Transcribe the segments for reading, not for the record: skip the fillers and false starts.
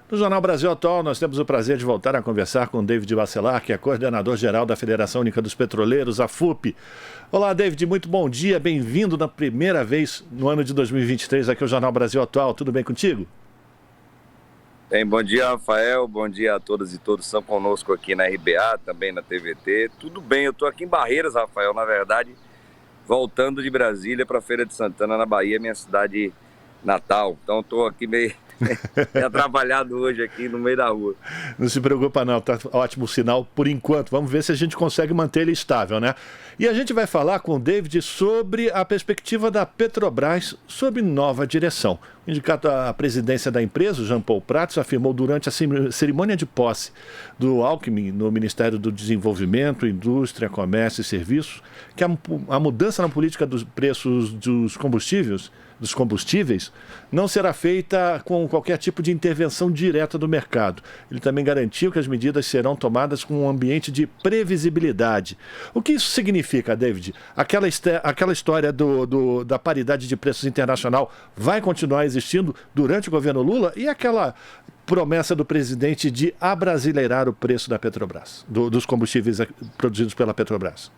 No Jornal Brasil Atual, nós temos o prazer de voltar a conversar com David Bacelar, que é coordenador-geral da Federação Única dos Petroleiros, a FUP. Olá, David, muito bom dia, bem-vindo na primeira vez no ano de 2023 aqui ao Jornal Brasil Atual. Tudo bem contigo? Bem, bom dia, Rafael, bom dia a todas e todos que estão conosco aqui na RBA, também na TVT. Tudo bem, eu estou aqui em Barreiras, Rafael, na verdade, voltando de Brasília para a Feira de Santana, na Bahia, minha cidade natal. Então estou aqui meio atrapalhado hoje aqui no meio da rua. Não se preocupa não, tá ótimo sinal por enquanto. Vamos ver se a gente consegue manter ele estável, né? E a gente vai falar com o David sobre a perspectiva da Petrobras sobre nova direção. O indicado à presidência da empresa, Jean Paul Prats, afirmou durante a cerimônia de posse do Alckmin no Ministério do Desenvolvimento, Indústria, Comércio e Serviços que a mudança na política dos preços dos combustíveis não será feita com qualquer tipo de intervenção direta do mercado. Ele também garantiu que as medidas serão tomadas com um ambiente de previsibilidade. O que isso significa, David? Aquela história da paridade de preços internacional vai continuar existindo durante o governo Lula? E aquela promessa do presidente de abrasileirar o preço da Petrobras, dos combustíveis produzidos pela Petrobras?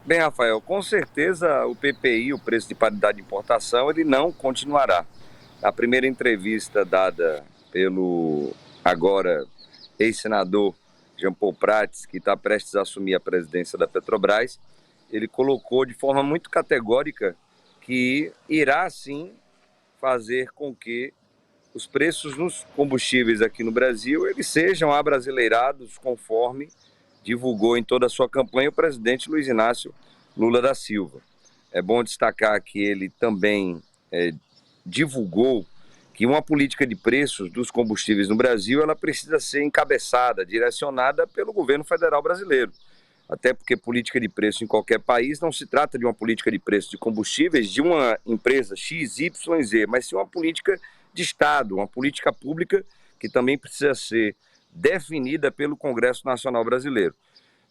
Bem, Rafael, com certeza o PPI, o preço de paridade de importação, ele não continuará. A primeira entrevista dada pelo agora ex-senador Jean Paul Prats, que está prestes a assumir a presidência da Petrobras, ele colocou de forma muito categórica que irá sim fazer com que os preços nos combustíveis aqui no Brasil eles sejam abrasileirados conforme divulgou em toda a sua campanha o presidente Luiz Inácio Lula da Silva. É bom destacar que ele também divulgou que uma política de preços dos combustíveis no Brasil ela precisa ser encabeçada, direcionada pelo governo federal brasileiro. Até porque política de preço em qualquer país não se trata de uma política de preço de combustíveis de uma empresa XYZ, mas sim uma política de Estado, uma política pública que também precisa ser definida pelo Congresso Nacional Brasileiro.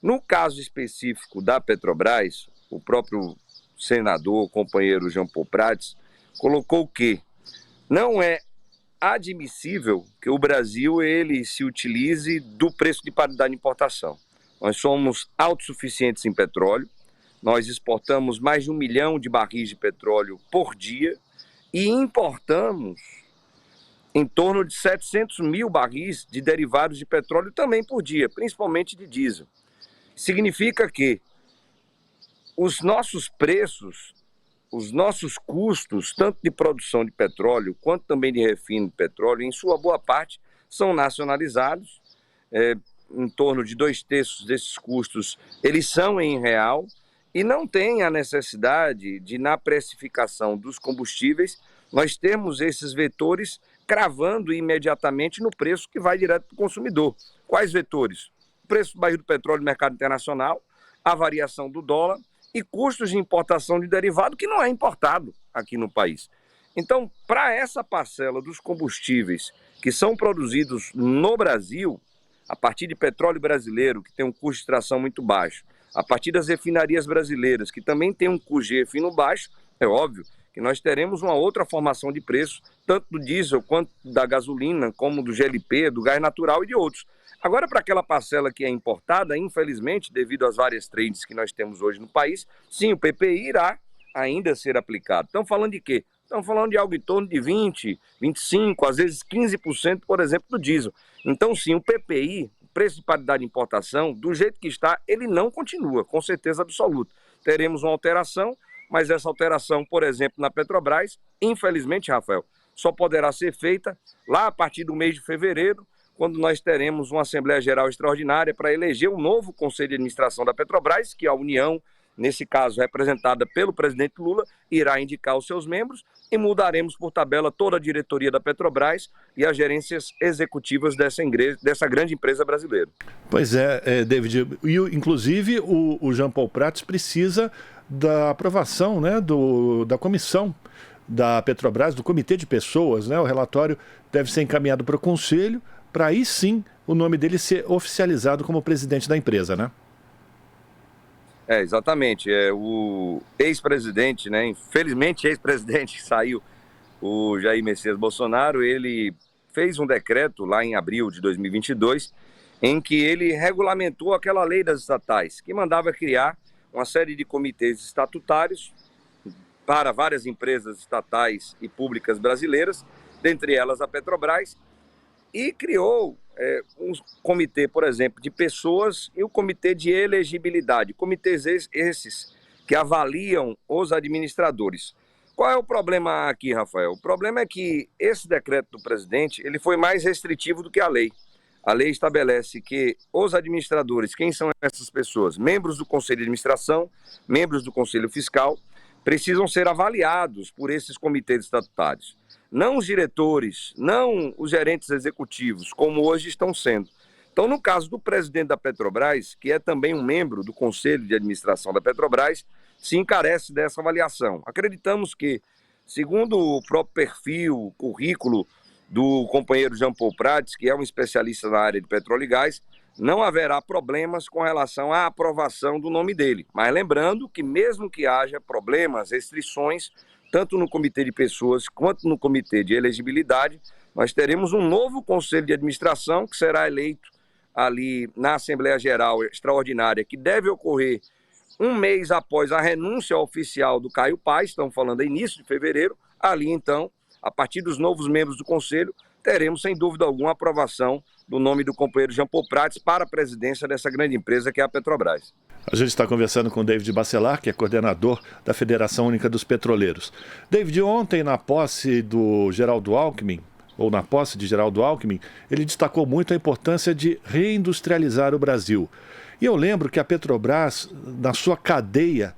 No caso específico da Petrobras, o próprio senador, o companheiro Jean Paul Prats, colocou que não é admissível que o Brasil ele se utilize do preço de paridade de importação. Nós somos autossuficientes em petróleo, nós exportamos mais de 1 milhão de barris de petróleo por dia e importamos em torno de 700 mil barris de derivados de petróleo também por dia, principalmente de diesel. Significa que os nossos preços, os nossos custos, tanto de produção de petróleo quanto também de refino de petróleo, em sua boa parte, são nacionalizados. Em torno de 2/3 desses custos, eles são em real e não tem a necessidade de, na precificação dos combustíveis, nós termos esses vetores cravando imediatamente no preço que vai direto para o consumidor. Quais vetores? O preço do barril do petróleo no mercado internacional, a variação do dólar e custos de importação de derivado que não é importado aqui no país. Então, para essa parcela dos combustíveis que são produzidos no Brasil, a partir de petróleo brasileiro, que tem um custo de extração muito baixo, a partir das refinarias brasileiras, que também tem um custo de refino baixo, é óbvio que nós teremos uma outra formação de preço, tanto do diesel quanto da gasolina, como do GLP, do gás natural e de outros. Agora, para aquela parcela que é importada, infelizmente, devido às várias trades que nós temos hoje no país, sim, o PPI irá ainda ser aplicado. Estamos falando de quê? Estamos falando de algo em torno de 20%, 25%, às vezes 15%, por exemplo, do diesel. Então, sim, o PPI, preço de paridade de importação, do jeito que está, ele não continua, com certeza absoluta. Teremos uma alteração, mas essa alteração, por exemplo, na Petrobras, infelizmente, Rafael, só poderá ser feita lá a partir do mês de fevereiro, quando nós teremos uma Assembleia Geral Extraordinária para eleger um novo Conselho de Administração da Petrobras, que a União, nesse caso representada pelo presidente Lula, irá indicar os seus membros e mudaremos por tabela toda a diretoria da Petrobras e as gerências executivas dessa grande empresa brasileira. Pois é, David, e inclusive o Jean Paul Prats precisa da aprovação, né, da comissão da Petrobras, do comitê de pessoas, né? O relatório deve ser encaminhado para o conselho, para aí sim o nome dele ser oficializado como presidente da empresa, né? Exatamente. O ex-presidente, né? Infelizmente, ex-presidente que saiu, o Jair Messias Bolsonaro, ele fez um decreto lá em abril de 2022, em que ele regulamentou aquela lei das estatais, que mandava criar uma série de comitês estatutários para várias empresas estatais e públicas brasileiras, dentre elas a Petrobras, e criou um comitê, por exemplo, de pessoas e o comitê de elegibilidade, comitês esses que avaliam os administradores. Qual é o problema aqui, Rafael? O problema é que esse decreto do presidente ele foi mais restritivo do que a lei. A lei estabelece que os administradores, quem são essas pessoas? Membros do Conselho de Administração, membros do Conselho Fiscal, precisam ser avaliados por esses comitês estatutários. Não os diretores, não os gerentes executivos, como hoje estão sendo. Então, no caso do presidente da Petrobras, que é também um membro do Conselho de Administração da Petrobras, se encarece dessa avaliação. Acreditamos que, segundo o próprio perfil, currículo do companheiro Jean Paul Prats, que é um especialista na área de petróleo e gás, não haverá problemas com relação à aprovação do nome dele. Mas lembrando que mesmo que haja problemas, restrições, tanto no comitê de pessoas quanto no comitê de elegibilidade, nós teremos um novo conselho de administração que será eleito ali na Assembleia Geral Extraordinária, que deve ocorrer um mês após a renúncia oficial do Caio Paes, estamos falando a início de fevereiro. Ali então, a partir dos novos membros do conselho, teremos sem dúvida alguma a aprovação do nome do companheiro Jean Paul Prats para a presidência dessa grande empresa que é a Petrobras. A gente está conversando com o David Bacelar, que é coordenador da Federação Única dos Petroleiros. David, ontem na posse do Geraldo Alckmin, ou na posse de Geraldo Alckmin, ele destacou muito a importância de reindustrializar o Brasil. E eu lembro que a Petrobras, na sua cadeia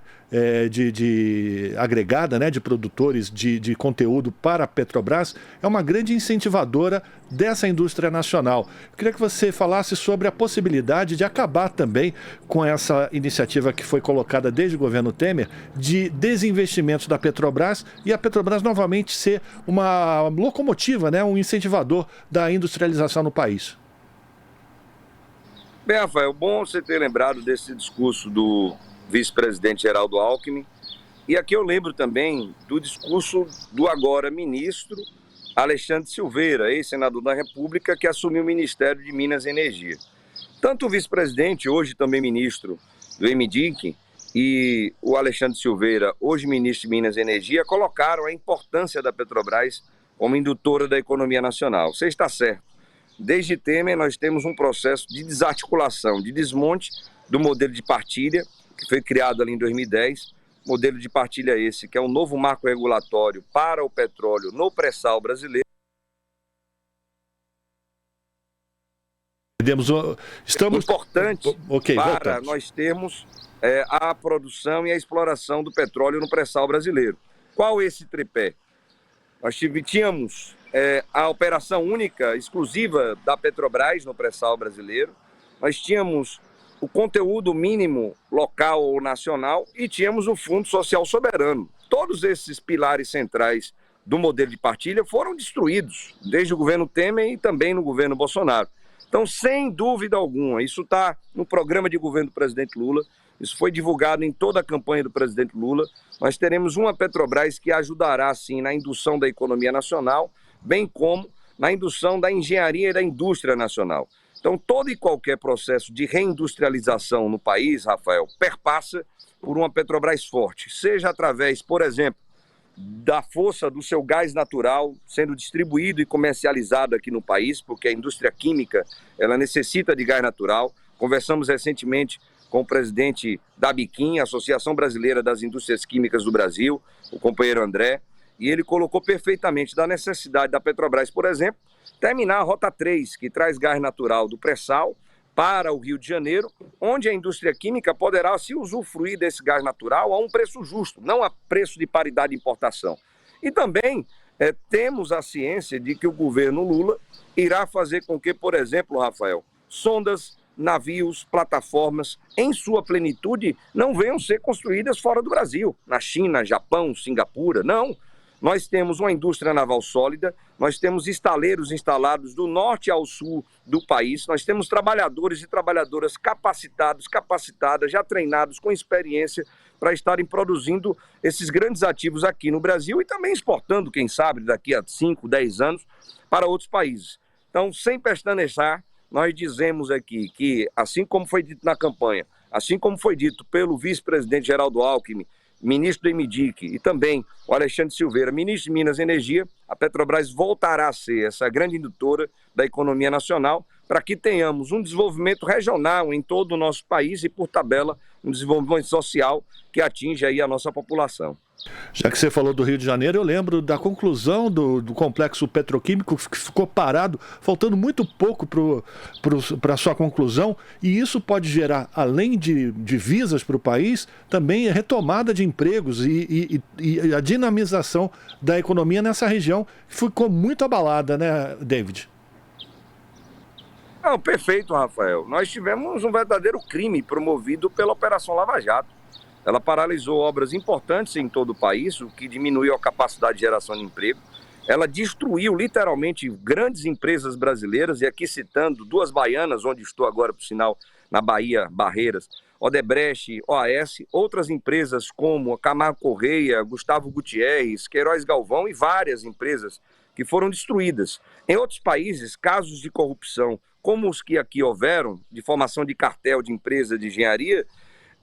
de agregada, né, de produtores de conteúdo para a Petrobras, é uma grande incentivadora dessa indústria nacional. Eu queria que você falasse sobre a possibilidade de acabar também com essa iniciativa que foi colocada desde o governo Temer de desinvestimentos da Petrobras e a Petrobras novamente ser uma locomotiva, né, um incentivador da industrialização no país. Bem, Rafael, bom você ter lembrado desse discurso do vice-presidente Geraldo Alckmin. E aqui eu lembro também do discurso do agora ministro Alexandre Silveira, ex-senador da República, que assumiu o Ministério de Minas e Energia. Tanto o vice-presidente, hoje também ministro do MDIC, e o Alexandre Silveira, hoje ministro de Minas e Energia, colocaram a importância da Petrobras como indutora da economia nacional. Você está certo. Desde Temer, nós temos um processo de desarticulação, de desmonte do modelo de partilha, que foi criado ali em 2010, modelo de partilha esse, que é um novo marco regulatório para o petróleo no pré-sal brasileiro. Estamos... Importante para voltamos. Nós termos a produção e a exploração do petróleo no pré-sal brasileiro. Qual esse tripé? Nós tínhamos a operação única, exclusiva da Petrobras no pré-sal brasileiro, nós tínhamos o conteúdo mínimo local ou nacional e tínhamos o Fundo Social Soberano. Todos esses pilares centrais do modelo de partilha foram destruídos, desde o governo Temer e também no governo Bolsonaro. Então, sem dúvida alguma, isso está no programa de governo do presidente Lula, isso foi divulgado em toda a campanha do presidente Lula. Nós teremos uma Petrobras que ajudará, sim, na indução da economia nacional, bem como na indução da engenharia e da indústria nacional. Então, todo e qualquer processo de reindustrialização no país, Rafael, perpassa por uma Petrobras forte, seja através, por exemplo, da força do seu gás natural sendo distribuído e comercializado aqui no país, porque a indústria química ela necessita de gás natural. Conversamos recentemente com o presidente da ABIQUIM, Associação Brasileira das Indústrias Químicas do Brasil, o companheiro André, e ele colocou perfeitamente da necessidade da Petrobras, por exemplo, terminar a Rota 3, que traz gás natural do pré-sal para o Rio de Janeiro, onde a indústria química poderá se usufruir desse gás natural a um preço justo, não a preço de paridade de importação. E também temos a ciência de que o governo Lula irá fazer com que, por exemplo, Rafael, sondas, navios, plataformas, em sua plenitude, não venham ser construídas fora do Brasil, na China, Japão, Singapura, não. Nós temos uma indústria naval sólida, nós temos estaleiros instalados do norte ao sul do país, nós temos trabalhadores e trabalhadoras capacitados, capacitadas, já treinados, com experiência para estarem produzindo esses grandes ativos aqui no Brasil e também exportando, quem sabe, daqui a 5, 10 anos para outros países. Então, sem pestanejar, nós dizemos aqui que, assim como foi dito na campanha, assim como foi dito pelo vice-presidente Geraldo Alckmin, ministro do MDIC, e também o Alexandre Silveira, ministro de Minas e Energia, a Petrobras voltará a ser essa grande indutora da economia nacional para que tenhamos um desenvolvimento regional em todo o nosso país e, por tabela, um desenvolvimento social que atinja aí a nossa população. Já que você falou do Rio de Janeiro, eu lembro da conclusão do complexo petroquímico que ficou parado, faltando muito pouco para a sua conclusão, e isso pode gerar, além de divisas para o país, também a retomada de empregos e a dinamização da economia nessa região, que ficou muito abalada, né, David? Não, perfeito, Rafael. Nós tivemos um verdadeiro crime promovido pela Operação Lava Jato. Ela paralisou obras importantes em todo o país, o que diminuiu a capacidade de geração de emprego. Ela destruiu literalmente grandes empresas brasileiras, e aqui citando duas baianas, onde estou agora, por sinal, na Bahia, Barreiras, Odebrecht, OAS, outras empresas como a Camargo Correia, Gustavo Gutierrez, Queiroz Galvão e várias empresas que foram destruídas. Em outros países, casos de corrupção, como os que aqui houveram, de formação de cartel de empresa de engenharia,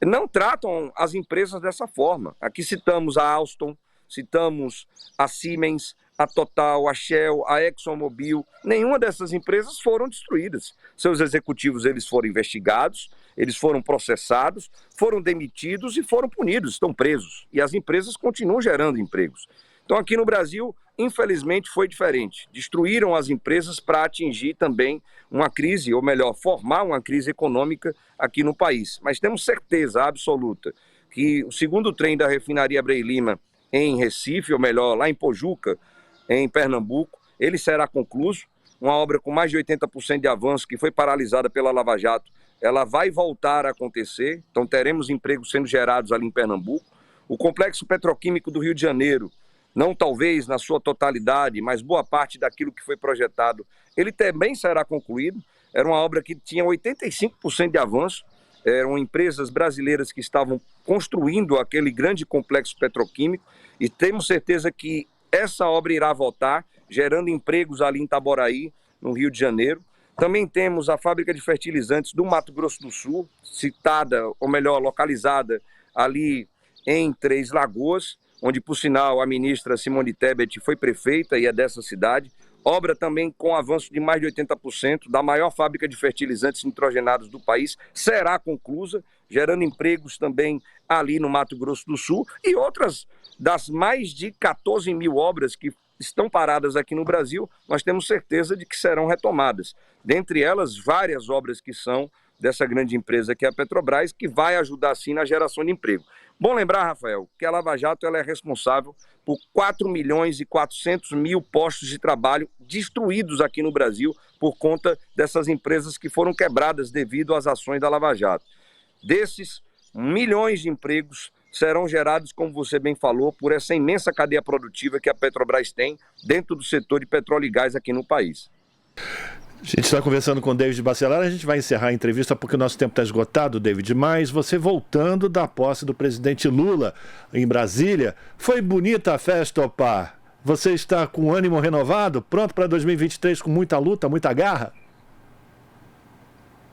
não tratam as empresas dessa forma. Aqui citamos a Alstom, citamos a Siemens, a Total, a Shell, a ExxonMobil. Nenhuma dessas empresas foram destruídas. Seus executivos eles foram investigados, eles foram processados, foram demitidos e foram punidos, estão presos. E as empresas continuam gerando empregos. Então aqui no Brasil, infelizmente, foi diferente. Destruíram as empresas para atingir também uma crise, ou melhor, formar uma crise econômica aqui no país. Mas temos certeza absoluta que o segundo trem da refinaria Abreu e Lima em Recife, ou melhor, lá em Pojuca, em Pernambuco, ele será concluído. Uma obra com mais de 80% de avanço, que foi paralisada pela Lava Jato, ela vai voltar a acontecer. Então teremos empregos sendo gerados ali em Pernambuco. O complexo petroquímico do Rio de Janeiro, não talvez na sua totalidade, mas boa parte daquilo que foi projetado, ele também será concluído. Era uma obra que tinha 85% de avanço, eram empresas brasileiras que estavam construindo aquele grande complexo petroquímico, e temos certeza que essa obra irá voltar, gerando empregos ali em Itaboraí, no Rio de Janeiro. Também temos a fábrica de fertilizantes do Mato Grosso do Sul, citada, ou melhor, localizada ali em Três Lagoas, onde, por sinal, a ministra Simone Tebet foi prefeita e é dessa cidade. Obra também com avanço de mais de 80%, da maior fábrica de fertilizantes nitrogenados do país, será conclusa, gerando empregos também ali no Mato Grosso do Sul, e outras das mais de 14 mil obras que estão paradas aqui no Brasil, nós temos certeza de que serão retomadas. Dentre elas, várias obras que são dessa grande empresa que é a Petrobras, que vai ajudar sim na geração de emprego. Bom lembrar, Rafael, que a Lava Jato ela é responsável por 4.400.000 postos de trabalho destruídos aqui no Brasil por conta dessas empresas que foram quebradas devido às ações da Lava Jato. Desses, milhões de empregos serão gerados, como você bem falou, por essa imensa cadeia produtiva que a Petrobras tem dentro do setor de petróleo e gás aqui no país. A gente está conversando com o David Bacelar, a gente vai encerrar a entrevista porque o nosso tempo está esgotado, David, mas você voltando da posse do presidente Lula em Brasília, foi bonita a festa, opa? Você está com ânimo renovado, pronto para 2023 com muita luta, muita garra?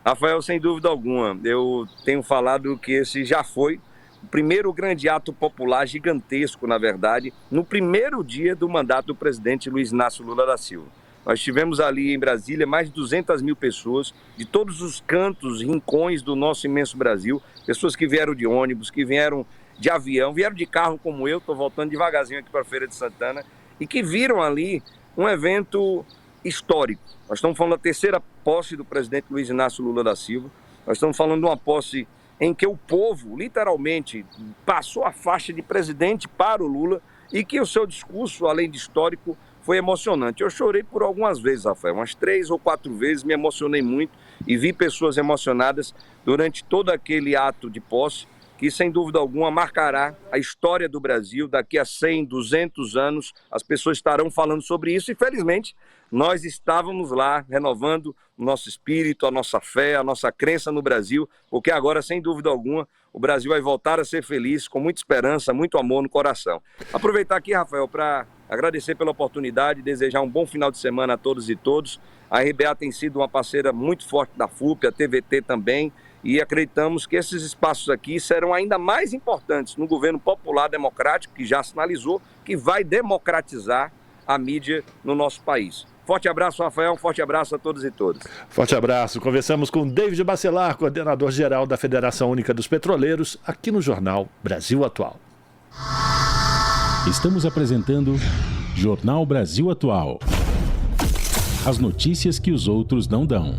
Rafael, sem dúvida alguma, eu tenho falado que esse já foi o primeiro grande ato popular gigantesco, na verdade, no primeiro dia do mandato do presidente Luiz Inácio Lula da Silva. Nós tivemos ali em Brasília mais de 200 mil pessoas, de todos os cantos, rincões do nosso imenso Brasil, pessoas que vieram de ônibus, que vieram de avião, vieram de carro como eu, estou voltando devagarzinho aqui para a Feira de Santana, e que viram ali um evento histórico. Nós estamos falando da terceira posse do presidente Luiz Inácio Lula da Silva, nós estamos falando de uma posse em que o povo, literalmente, passou a faixa de presidente para o Lula e que o seu discurso, além de histórico, foi emocionante. Eu chorei por algumas vezes, Rafael, umas 3 ou 4 vezes, me emocionei muito e vi pessoas emocionadas durante todo aquele ato de posse, que, sem dúvida alguma, marcará a história do Brasil. Daqui a 100, 200 anos, as pessoas estarão falando sobre isso e, felizmente, nós estávamos lá renovando o nosso espírito, a nossa fé, a nossa crença no Brasil, porque agora, sem dúvida alguma, o Brasil vai voltar a ser feliz, com muita esperança, muito amor no coração. Aproveitar aqui, Rafael, para agradecer pela oportunidade, desejar um bom final de semana a todos e todos. A RBA tem sido uma parceira muito forte da FUP, a TVT também, e acreditamos que esses espaços aqui serão ainda mais importantes no governo popular democrático, que já sinalizou que vai democratizar a mídia no nosso país. Forte abraço, Rafael, um forte abraço a todos e todas. Forte abraço. Conversamos com David Bacelar, coordenador-geral da Federação Única dos Petroleiros, aqui no Jornal Brasil Atual. Estamos apresentando Jornal Brasil Atual. As notícias que os outros não dão.